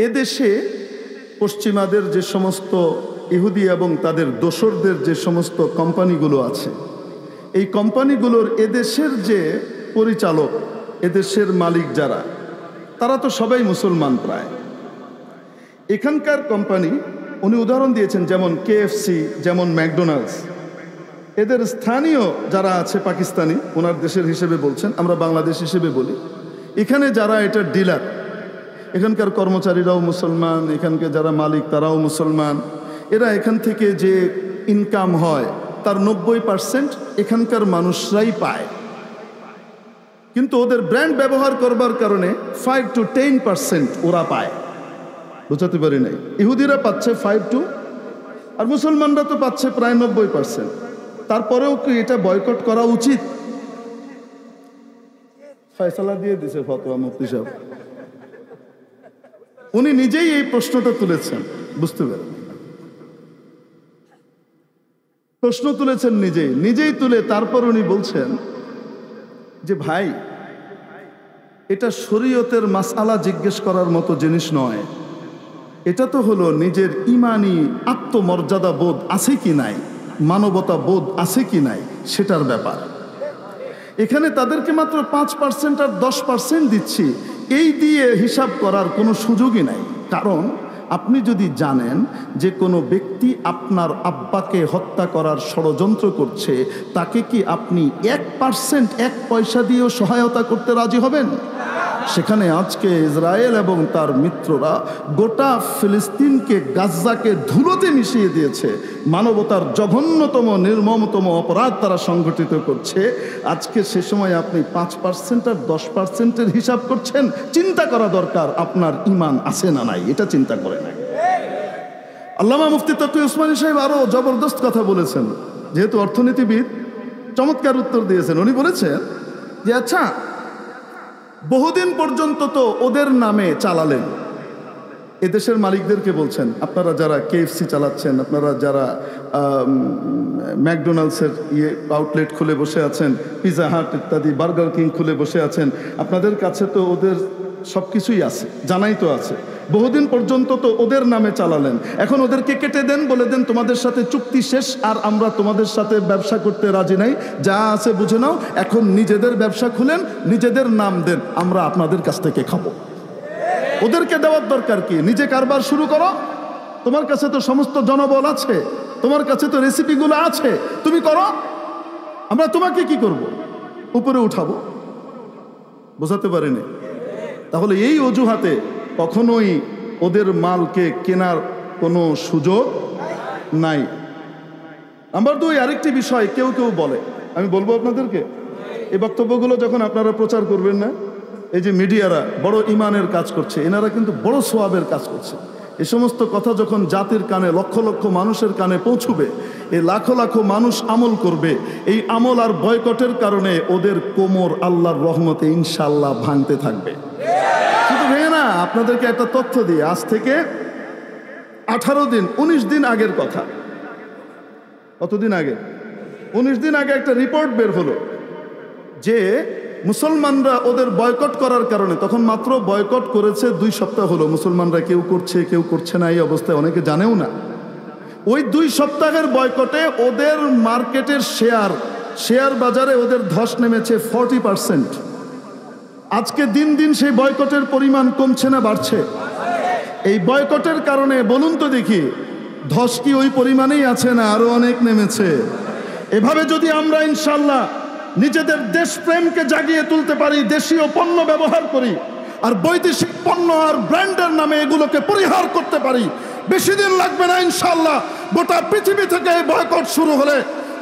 এদেশে পশ্চিমাদের যে সমস্ত ইহুদি এবং তাদের দোসরদের যে সমস্ত কোম্পানিগুলো আছে, এই কোম্পানিগুলোর এদেশের যে পরিচালক, এদেশের মালিক যারা, তারা তো সবাই মুসলমান প্রায়। এখানকার কোম্পানি, উনি উদাহরণ দিয়েছেন যেমন KFC, যেমন ম্যাকডোনাল্ডস, এদের স্থানীয় যারা আছে পাকিস্তানি, ওনার দেশের হিসেবে বলছেন, আমরা বাংলাদেশ হিসেবে বলি, এখানে যারা এটার ডিলার, এখানকার কর্মচারীরাও মুসলমান, এখানকার যারা মালিক তারাও মুসলমান। এরা এখান থেকে যে ইনকাম হয় তার 90% এখানকার মানুষরাই পায়, কিন্তু ওদের ব্র্যান্ড ব্যবহার করবার কারণে 5 to 10% ওরা পায়। বুঝাতে পারি নাই? ইহুদিরা পাচ্ছে 5 to, আর মুসলমানরা তো পাচ্ছে প্রায় 90%। তারপরেও কি এটা বয়কট করা উচিত? ফয়সালা দিয়ে দিছে ফতোয়া মুফতি সাহেব, উনি নিজেই এই প্রশ্নটা তুলেছেন। বুঝতে পারেন? প্রশ্ন তুলেছেন নিজেই তুলে তারপর উনি বলছেন যে ভাই, এটা শরীয়তের মাসআলা জিজ্ঞেস করার মতো জিনিস নয়, এটা তো হলো নিজের ইমানি আত্মমর্যাদা বোধ আছে কি নাই, মানবতা বোধ আছে কি নাই সেটার ব্যাপার। এখানে তাদেরকে মাত্র 5% আর 10% দিচ্ছি, এই দিয়ে হিসাব করার কোনো সুযোগই নাই। কারণ আপনি যদি জানেন যে কোনো ব্যক্তি আপনার আব্বাকে হত্যা করার ষড়যন্ত্র করছে, তাকে কি আপনি 1% 1 পয়সা দিয়েও সহায়তা করতে রাজি হবেন? সেখানে আজকে ইসরায়েল এবং তার মিত্ররা গোটা ফিলিস্তিনকে, গাজ্জাকে ধুলোতে মিশিয়ে দিয়েছে। মানবতার জঘন্যতম নির্মমতম অপরাধ তারা সংগঠিত করছে। আজকে সে সময় আপনি 5% আর 10%-এর হিসাব করছেন। চিন্তা করা দরকার আপনার ঈমান আছে না নাই, এটা চিন্তা করে নাই। আল্লামা মুফতি তাকি উসমানী সাহেব আরো জবরদস্ত কথা বলেছেন, যেহেতু অর্থনীতিবিদ, চমৎকার উত্তর দিয়েছেন। উনি বলেছেন যে আচ্ছা, বহুদিন পর্যন্ত তো ওদের নামে চালালেন, এদেশের মালিকদেরকে বলছেন, আপনারা যারা কেএফসি চালাচ্ছেন, আপনারা যারা ম্যাকডোনাল্ডসের আউটলেট খুলে বসে আছেন, পিৎজা হাট ইত্যাদি, বার্গার কিং খুলে বসে আছেন, আপনাদের কাছে তো ওদের সব কিছুই আছে, জানাই তো আছে। বহুদিন পর্যন্ত তো ওদের নামে চালালেন, এখন ওদেরকে কেটে দেন, বলে দেন তোমাদের সাথে চুক্তি শেষ, আর আমরা তোমাদের সাথে ব্যবসা করতে রাজি নাই, যা আছে বুঝে নাও, এখন নিজেদের ব্যবসা খুলেন, নিজেদের নাম দেন, আমরা আপনাদের কাছ থেকে খাবো। ওদেরকে দেওয়ার দরকার কি? নিজে কারবার শুরু করো, তোমার কাছে তো সমস্ত জনবল আছে, তোমার কাছে তো রেসিপিগুলো আছে, তুমি করো, আমরা তোমাকে কি করব? উপরে উঠাবো। বোঝাতে পারিনি? তাহলে এই অজুহাতে কখনোই ওদের মালকে কেনার কোনো সুযোগ নাই। নাম্বার 2, আরেকটি বিষয় কেউ কেউ বলে, আমি বলবো আপনাদেরকে, এই বক্তব্যগুলো যখন আপনারা প্রচার করবেন না, এই যে মিডিয়ারা বড় ইমানের কাজ করছে, এনারা কিন্তু বড় সোয়াবের কাজ করছে। এই সমস্ত কথা যখন জাতির কানে, লক্ষ লক্ষ মানুষের কানে পৌঁছবে, এই লাখো লাখো মানুষ আমল করবে, এই আমল আর বয়কটের কারণে ওদের কোমর আল্লাহর রহমতে ইনশাআল্লাহ ভাঙতে থাকবে। শুধু ভেঙে না, আপনাদেরকে একটা তথ্য দিই, আজ থেকে 18 দিন 19 দিন আগের কথা। কতদিন আগে? 19 দিন আগে একটা রিপোর্ট বের হলো যে মুসলমানরা ওদের বয়কট করার কারণে, তখন মাত্র বয়কট করেছে 2 সপ্তাহ হলো, মুসলমানরা কেউ করছে কেউ করছে না, এই অবস্থায় অনেকে জানেও না। ওই 2 সপ্তাহের বয়কটে ওদের মার্কেটের শেয়ার বাজারে ওদের ধস নেমেছে 40%। আজকে দিন দিন সেই বয়কটের পরিমাণ কমছে না বাড়ছে? এই বয়কটের কারণে বলুন তো দেখি, ধস কি ওই পরিমাণেই আছে না আরো অনেক নেমেছে? এভাবে যদি আমরা ইনশাল্লাহ নিজেদের দেশপ্রেমকে জাগিয়ে তুলতে পারি, দেশীয় পণ্য ব্যবহার করি, আর বৈদেশিক পণ্য আর ব্র্যান্ডের নামে এগুলোকে পরিহার করতে পারি, বেশি দিন লাগবে না ইনশাল্লাহ গোটা পৃথিবী থেকে এই বয়কট শুরু হলে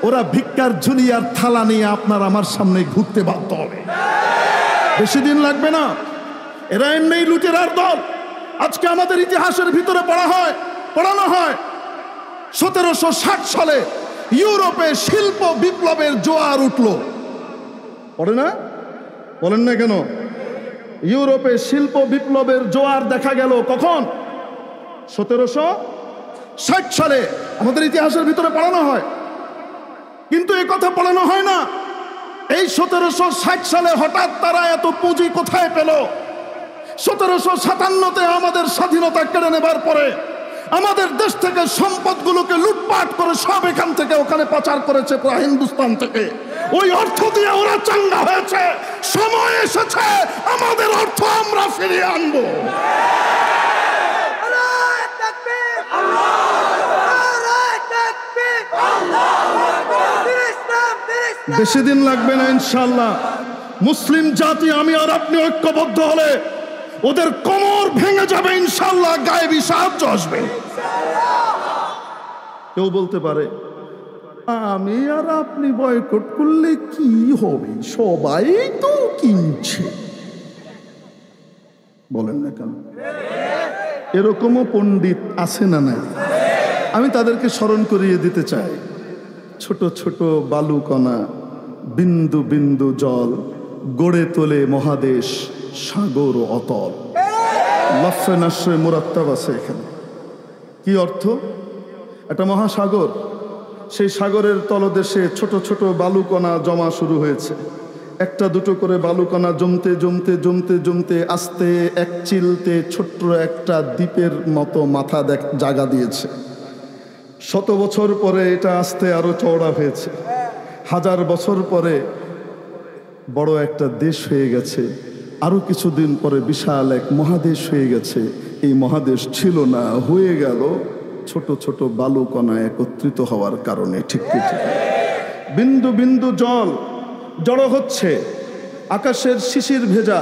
ওরা ভিক্ষার ঝুলি আর থালা নিয়ে আপনার আমার সামনে ঘুরতে বাধ্য হবে। বেশি দিন লাগবে না। এরা এমনি লুটেরার দল। আজকে আমাদের ইতিহাসের ভিতরে পড়ানো হয় 1760 সালে ইউরোপে শিল্প বিপ্লবের জোয়ার উঠল। পড়ে না? বলেন না কেন? ইউরোপে শিল্প বিপ্লবের জোয়ার দেখা গেল কখন? 1760 সালে আমাদের ইতিহাসের ভিতরে পড়ানো হয়। কিন্তু এই কথা পড়ানো হয় না এই 1760 সালে হঠাৎ তারা এত পুঁজি কোথায় পেল? 1757-তে আমাদের স্বাধীনতা কেড়ে নেবার পরে আমাদের দেশ থেকে সম্পদগুলোকে লুটপাট করে সব এখান থেকে ওখানে পাচার করেছে, পুরো হিন্দুস্তান থেকে। ওই অর্থ দিয়ে ওরা চাঙ্গা হয়েছে। সময় এসেছে আমাদের অর্থ আমরা ফিরিয়ে আনবো। বেশি দিন লাগবে না ইনশাআল্লাহ। মুসলিম জাতি, আমি আর আপনি ঐক্যবদ্ধ হলে ওদের কোমর ভেঙে যাবে ইনশাআল্লাহ, গায়েবী সাহায্য আসবে। কেউ বলতে পারে আমি আর আপনি বয়কট করলে কি হবে, সবাই তো কিনছে। বলেন না কেন? এরকমও পণ্ডিত আছে না নাই? আমি তাদেরকে স্মরণ করিয়ে দিতে চাই, ছোট ছোট বালুকণা, বিন্দু বিন্দু জল গড়ে তোলে মহাদেশ, সাগর অতল। লফে নাশ্রে মুরাত্তাব আছে এখানে। কি অর্থ? একটা মহাসাগর, সেই সাগরের তলদেশে ছোট ছোট বালুকণা জমা শুরু হয়েছে। একটা দুটো করে বালুকণা জমতে জমতে জমতে জমতে আস্তে এক চিলতে ছোট্ট একটা দ্বীপের মতো মাথা জাগা দিয়েছে। 100 বছর পরে এটা আস্তে আরো চওড়া হয়েছে। 1000 বছর পরে বড় একটা দেশ হয়ে গেছে। আরো কিছুদিন পরে বিশাল এক মহাদেশ হয়ে গেছে। এই মহাদেশ ছিল না, হয়ে গেল ছোট ছোট বালুকণা একত্রিত হওয়ার কারণে। ঠিক ঠিক বিন্দু বিন্দু জল জড়ো হচ্ছে। আকাশের শিশির ভেজা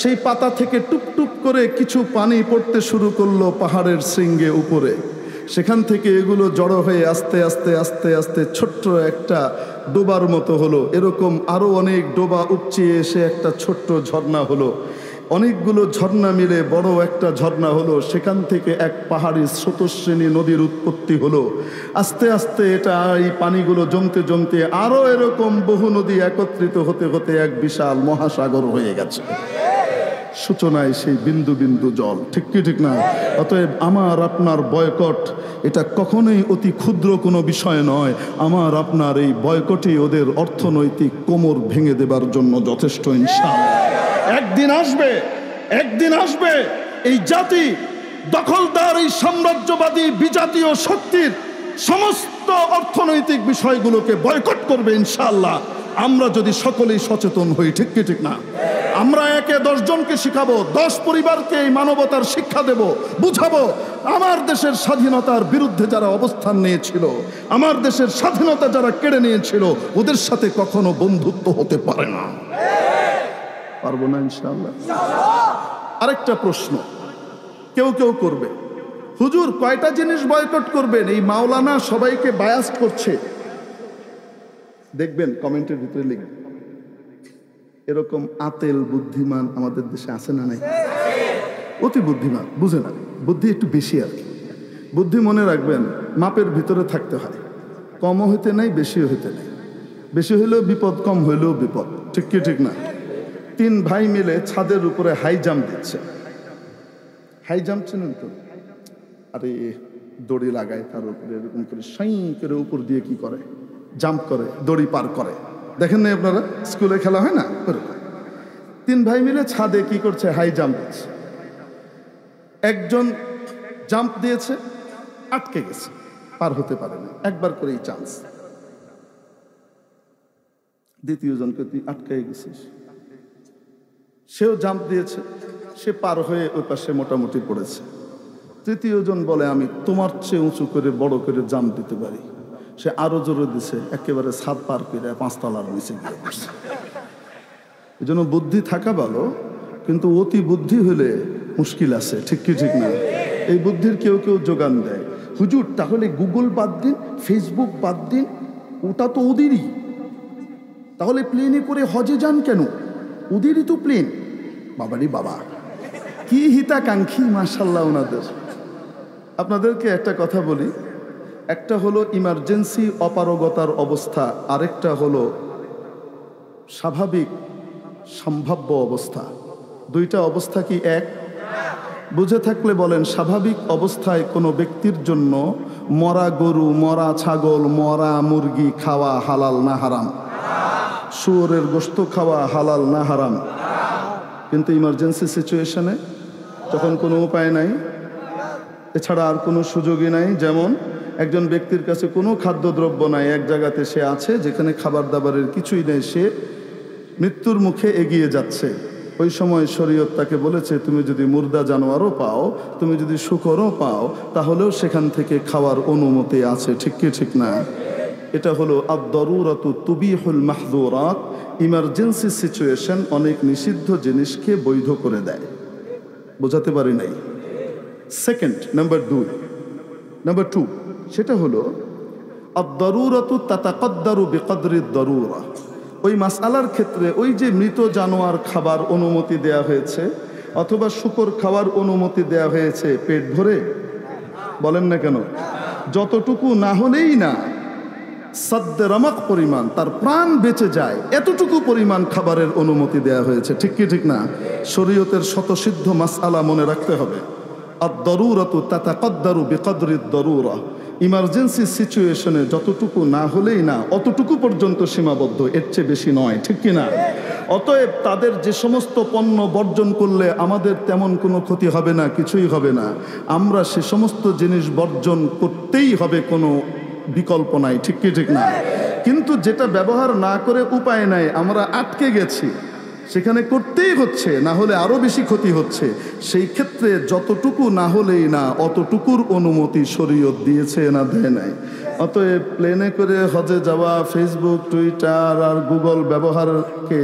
সেই পাতা থেকে টুপটুপ করে কিছু পানি পড়তে শুরু করলো পাহাড়ের শৃঙ্গে উপরে। সেখান থেকে এগুলো জড়ো হয়ে আস্তে আস্তে আস্তে আস্তে ছোট্ট একটা ডোবার মতো হলো। এরকম আরো অনেক ডোবা উপচিয়ে এসে একটা ছোট্ট ঝর্ণা হলো। অনেকগুলো ঝর্ণা মিলে বড় একটা ঝর্ণা হলো। সেখান থেকে এক পাহাড়ি স্রোতস্বিনী নদীর উৎপত্তি হলো। আস্তে আস্তে এটা এই পানিগুলো জমতে জমতে আরো এরকম বহু নদী একত্রিত হতে হতে এক বিশাল মহাসাগর হয়ে গেছে। সূচনায় সেই বিন্দু বিন্দু জল, ঠিক কি ঠিক না? অতএব আমার আপনার বয়কট এটা কখনোই অতি ক্ষুদ্র কোনো বিষয় নয়। আমার আপনার এই বয়কটই ওদের অর্থনৈতিক কোমর ভেঙে দেবার জন্য যথেষ্ট, ইনশাআল্লাহ। একদিন আসবে এই জাতি দখলদার এই সাম্রাজ্যবাদী বিজাতীয় শক্তির সমস্ত অর্থনৈতিক বিষয়গুলোকে বয়কট করবে ইনশাআল্লাহ, আমরা যদি সকলেই সচেতন হই, ঠিক কি ঠিক না? আমরা একে 10 জনকে শিখাবো, 10 পরিবারকে এই মানবতার শিক্ষা দেব, বুঝাবো আমার দেশের স্বাধীনতার বিরুদ্ধে যারা অবস্থান নিয়েছিল, আমার দেশের স্বাধীনতা যারা কেড়ে নিয়েছিল, ওদের সাথে কখনো বন্ধুত্ব হতে পারে না। পারবো না ইনশাআল্লাহ। আরেকটা প্রশ্ন কেউ করবে, হুজুর কয়টা জিনিস বয়কট করবেন? এই মাওলানা সবাইকে বায়াস্ট করছে। দেখবেন কমেন্টের ভিতরে লিখবেন, এরকম আতেল বুদ্ধিমান আমাদের দেশে আছে না নাই? অতি বুদ্ধিমান, বুঝে না, বুদ্ধি একটু বেশি আর কি। বুদ্ধি মনে রাখবেন মাপের ভিতরে থাকতে হয়, কমও হইতে নাই বেশিও হইতে নাই। বেশি হইলেও বিপদ, কম হইলেও বিপদ, ঠিক কি ঠিক না? 3 ভাই মিলে ছাদের উপরে হাই জাম্প দিচ্ছে। হাই জাম্প চিনেন তো? আরে দড়ি লাগায় তার উপরে এরকম করে সাই করে উপর দিয়ে কি করে, জাম্প করে, দড়ি পার করে। দেখেন না আপনারা, স্কুলে খেলা হয় না? 3 ভাই মিলে ছাদে কি করছে, হাই জাম্প দিচ্ছে। একজন জাম্প দিয়েছে, আটকে গেছে, পার হতে পারে না, একবার করেই চান্স। দ্বিতীয় জনকে তুই আটকে গেছিস, সেও জাম্প দিয়েছে, সে পার হয়ে ওই পাশে মোটামুটি পড়েছে। তৃতীয় জন বলে আমি তোমার চেয়ে উঁচু করে বড় করে জাম্প দিতে পারি। সে আরো জোরে দিছে, একেবারে ছাদ পার করে 5 তলার নিচে গিয়ে পড়ছে। এই জন্য বুদ্ধি থাকা ভালো, কিন্তু অতি বুদ্ধি হলে মুশকিল আছে, ঠিক কি ঠিক না? এই বুদ্ধির কেউ যোগান দেয়। হুজুর তাহলে গুগল বাদ দিন, ফেসবুক বাদ দিন, ওটা তো ওদেরই। তাহলে প্লেনে করে হজে যান কেন? ওদেরই তো প্লেন। বাবারি বাবা, কি হিতাকাঙ্ক্ষী মাশাআল্লাহ ওনাদের। আপনাদেরকে একটা কথা বলি, একটা হলো ইমার্জেন্সি অপারগতার অবস্থা, আরেকটা হলো স্বাভাবিক সম্ভাব্য অবস্থা। দুইটা অবস্থা কি এক? বুঝে থাকলে বলেন, স্বাভাবিক অবস্থায় কোনো ব্যক্তির জন্য মরা গরু, মরা ছাগল, মরা মুরগি খাওয়া হালাল না হারাম? শুয়োরের গোশত খাওয়া হালাল না হারাম? কিন্তু ইমার্জেন্সি সিচুয়েশনে যখন কোনো উপায় নাই, এছাড়া আর কোনো সুযোগই নাই, যেমন একজন ব্যক্তির কাছে কোনো খাদ্যদ্রব্য নাই, এক জায়গাতে সে আছে যেখানে খাবার দাবারের কিছুই নেই, সে মৃত্যুর মুখে এগিয়ে যাচ্ছে। ওই সময় শরীয়ত তাকে বলেছে, তুমি যদি মুর্দা জানোয়ারও পাও, তুমি যদি শুকরও পাও, তাহলেও সেখান থেকে খাওয়ার অনুমতি আছে, ঠিক কি ঠিক না? এটা হলো আদ-দারুরাতু তুবিহুল মাহযুরাত। ইমার্জেন্সি সিচুয়েশন অনেক নিষিদ্ধ জিনিসকে বৈধ করে দেয়। বোঝাতে পারি নাই? সেকেন্ড, নাম্বার টু, সেটা হলো আদ-দারুরাতু তাতাকাদ্দারু বিকদরি আদ-দারুরা। ওই মাসআলার ক্ষেত্রে ওই যে মৃত জানোয়ার খাবার অনুমতি দেয়া হয়েছে, অথবা শুকর খাওয়ার অনুমতি দেয়া হয়েছে পেট ভরে, বলেন না কেন? যতটুকু না হলেই না সাদ্দে রামাক পরিমাণ, তার প্রাণ বেঁচে যায়, এতটুকু পরিমাণ খাবারের অনুমতি দেয়া হয়েছে, ঠিক কি ঠিক না? শরীয়তের শতসিদ্ধ মাসআলা মনে রাখতে হবে। আদ-দারুরাতু তাতাকাদ্দারু বিকদরি আদ-দারুরা। ইমার্জেন্সি সিচুয়েশনে যতটুকু না হলেই না, অতটুকু পর্যন্ত সীমাবদ্ধ, এর চেয়ে বেশি নয়, ঠিক কি না? অতএব তাদের যে সমস্ত পণ্য বর্জন করলে আমাদের তেমন কোনো ক্ষতি হবে না, কিছুই হবে না, আমরা সে সমস্ত জিনিস বর্জন করতেই হবে, কোনো বিকল্প নাই, ঠিক কি ঠিক না? কিন্তু যেটা ব্যবহার না করে উপায় নাই, আমরা আটকে গেছি, সেখানে করতেই হচ্ছে, না হলে আরো বেশি ক্ষতি হচ্ছে। সেই ক্ষেত্রে যতটুকু না হলেই না, অতটুকুর অনুমতি শরীয়ত দিয়েছে না দেয় নাই? অতএব প্লেনে করে হজে যাওয়া, ফেসবুক, টুইটার আর গুগল ব্যবহারকে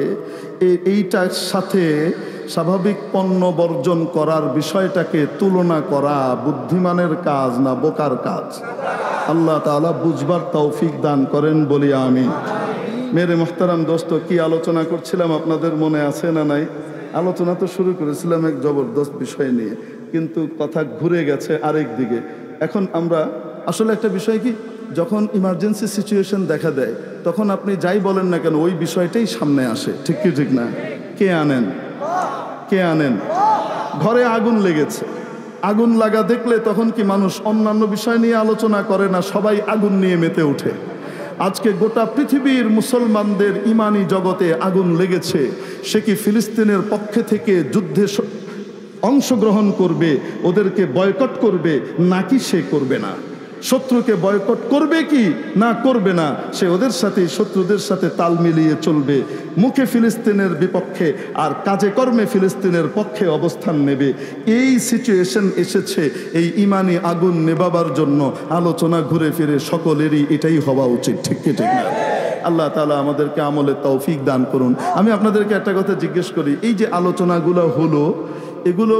এইটার সাথে স্বাভাবিক পণ্য বর্জন করার বিষয়টাকে তুলনা করা বুদ্ধিমানের কাজ না বোকার কাজ? আল্লাহ তাআলা বুঝবার তৌফিক দান করেন, বলি আমিন। মেরে মোহতারাম দোস্ত, কি আলোচনা করছিলাম আপনাদের মনে আছে না নাই? আলোচনা তো শুরু করেছিলাম এক জবরদস্ত বিষয় নিয়ে, কিন্তু কথা ঘুরে গেছে আরেক দিকে। এখন আমরা আসলে একটা বিষয় কি, যখন ইমার্জেন্সি সিচুয়েশন দেখা দেয়, তখন আপনি যাই বলেন না কেন ওই বিষয়টাই সামনে আসে, ঠিক কি ঠিক না? কে কে আনেন? ঘরে আগুন লেগেছে, আগুন লাগা দেখলে তখন কি মানুষ অন্যান্য বিষয় নিয়ে আলোচনা করে না, সবাই আগুন নিয়ে মেতে ওঠে। আজকে গোটা পৃথিবীর মুসলমানদের ইমানি জগতে আগুন লেগেছে। সে কি ফিলিস্তিনের পক্ষে থেকে যুদ্ধে অংশগ্রহণ করবে, ওদেরকে বয়কট করবে, নাকি সে করবে না? শত্রুকে বয়কট করবে কি না করবে না, সে ওদের সাথে, শত্রুদের সাথে তাল মিলিয়ে চলবে। মুখে ফিলিস্তিনের বিপক্ষে আর কাজে কর্মে ফিলিস্তিনের পক্ষে অবস্থান নেবে। এই সিচুয়েশন এসেছে। এই ইমানি আগুন নেভাবার জন্য আলোচনা ঘুরে ফিরে সকলেরই এটাই হওয়া উচিত, ঠিক কি ঠিক না? আল্লাহ তাআলা আমাদেরকে আমলের তৌফিক দান করুন। আমি আপনাদেরকে একটা কথা জিজ্ঞেস করি, এই যে আলোচনাগুলো হলো, এগুলো